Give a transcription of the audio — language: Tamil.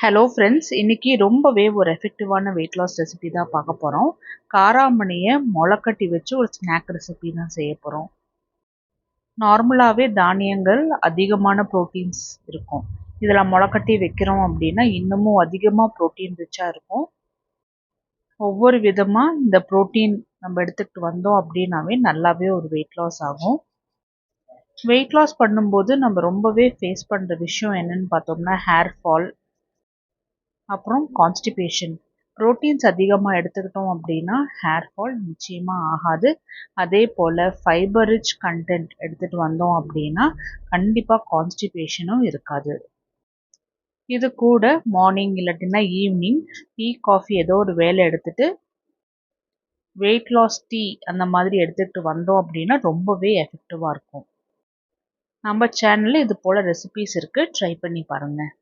ஹலோ ஃப்ரெண்ட்ஸ், இன்னைக்கு ரொம்பவே ஒரு எஃபெக்டிவான வெயிட் லாஸ் ரெசிபி தான் பார்க்க போகிறோம். காராமணியை முளைக்கட்டி வச்சு ஒரு ஸ்நாக் ரெசிபி தான் செய்ய போகிறோம். நார்மலாகவே தானியங்கள் அதிகமான ப்ரோட்டீன்ஸ் இருக்கும். இதில் முளைக்கட்டி வைக்கிறோம் அப்படின்னா இன்னமும் அதிகமாக ப்ரோட்டீன் ரிச்சாக இருக்கும். ஒவ்வொரு விதமாக இந்த ப்ரோட்டீன் நம்ம எடுத்துக்கிட்டு வந்தோம் அப்படின்னாவே நல்லாவே ஒரு வெயிட் லாஸ் ஆகும். வெயிட் லாஸ் பண்ணும்போது நம்ம ரொம்பவே ஃபேஸ் பண்ணுற விஷயம் என்னன்னு பார்த்தோம்னா ஹேர் ஃபால், அப்புறம் கான்ஸ்டிபேஷன். ப்ரோட்டீன்ஸ் அதிகமாக எடுத்துக்கிட்டோம் அப்படின்னா ஹேர் ஃபால் நிச்சயமாக ஆகாது. அதே போல் ஃபைபர் ரிச் கண்டென்ட் எடுத்துகிட்டு வந்தோம் அப்படின்னா கண்டிப்பாக கான்ஸ்டிபேஷனும் இருக்காது. இது கூட மார்னிங் இல்லாட்டினா ஈவினிங் டீ காஃபி ஏதோ ஒரு வேலை எடுத்துகிட்டு வெயிட் லாஸ் டீ அந்த மாதிரி எடுத்துகிட்டு வந்தோம் அப்படின்னா ரொம்பவே எஃபெக்டிவாக இருக்கும். நம்ம சேனலில் இது போல் ரெசிபீஸ் இருக்குது, ட்ரை பண்ணி பாருங்கள்.